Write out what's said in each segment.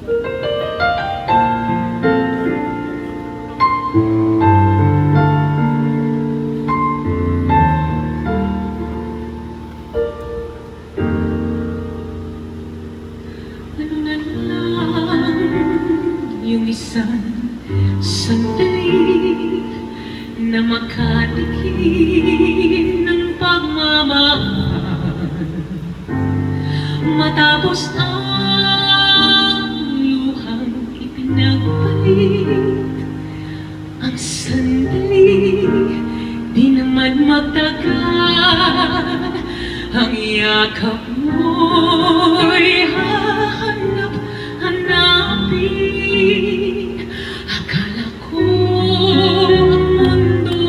Ano na lang yung isang sandali na makatikim ng pagmamahal, matapos ang luhang ipinagpalit. Ang sandali di naman magtagal, ang yakap mo'y hahanap-hanapin. Akala ko ang mundo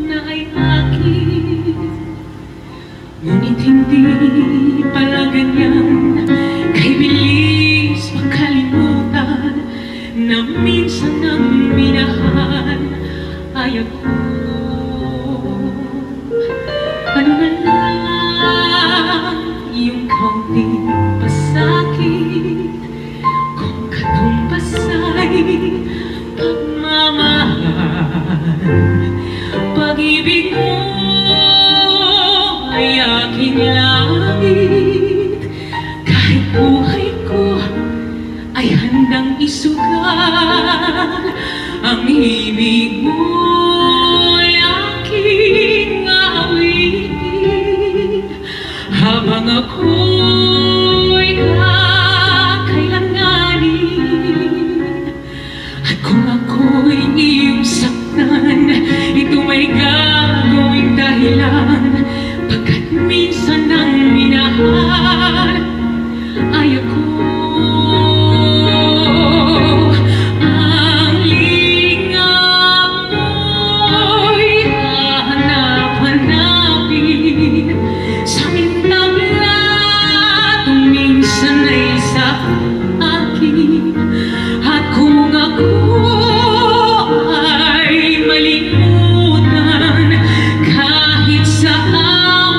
na ay akin, ngunit hindi pala ganyan. Kay bilis makalimutan na minsan ang minahal ay ako. Ano na lang yung kaunting pasakit kung katumbasay pagmamahal. Pag-ibig mo ay aking langit, kahit buhay ko ay handang isugal. Ang himig mo'y aking awitin habang ako'y kakailanganin. At kung ako'y iyong saktan, ito may gagawing dahilan, pagkat minsan ang minahal ay ako. Ang lingap mo'y hahanap-hanapin sa intabilan, kung minsan ay sa akin. At kung ako ay malimutan kahit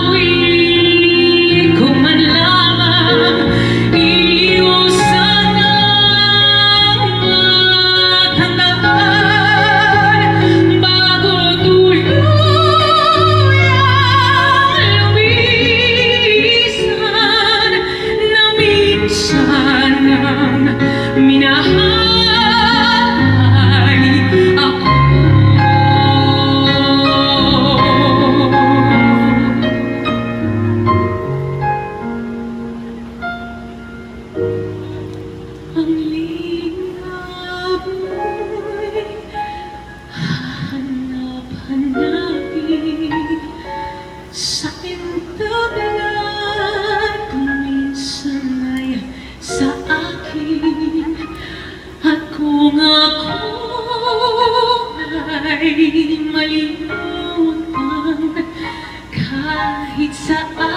saan,